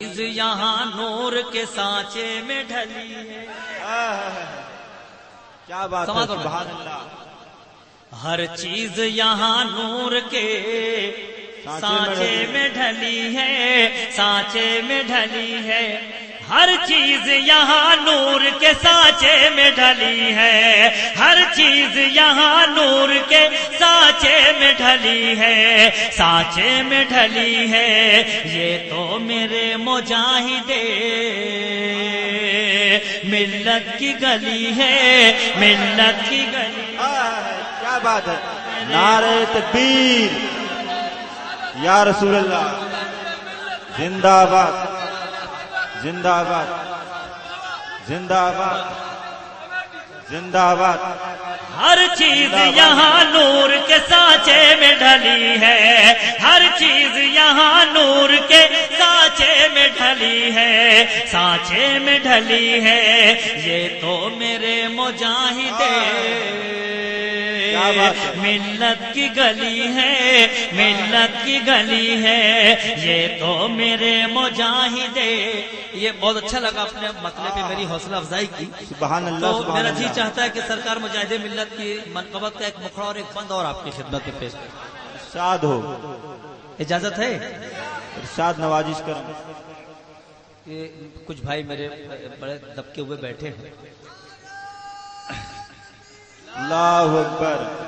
चीज यहाँ नूर के सांचे में ढली है। क्या बात है, सुभान अल्लाह। हर चीज यहाँ नूर के सांचे में ढली है, सांचे में ढली है। हर चीज यहाँ नूर के सांचे में ढली है, हर चीज यहाँ नूर के सांचे में ढली है, सांचे में ढली है। ये तो मेरे मुजाहिदे मिल्लत की गली है, मिल्लत की गली। क्या बात है, नारे तकबीर, या रसूल अल्लाह, जिंदाबाद जिंदाबाद जिंदाबाद जिंदाबाद। हर चीज यहाँ नूर के सांचे में ढली है, हर चीज यहाँ नूर के सांचे में ढली है, सांचे में ढली है। ये तो मेरे मुजाहिदे मिल्लत की गली है, मिल्लत की गली है। ये तो मेरे मुजाहिदे। ये बहुत अच्छा लगा, अपने मतलब पे मेरी हौसला अफजाई की। सुभान अल्लाह, तो सुभान मेरा जी अल्लाह। चाहता है कि सरकार मुजाहिदे मिल्लत की मनकबत का एक मुखड़ा और एक बंद और आपकी खिदमत में पेश। इरशाद हो, इजाजत है? इरशाद नवाजिश करो। ये कुछ भाई मेरे बड़े दबके हुए बैठे हैं। अल्लाहु अकबर।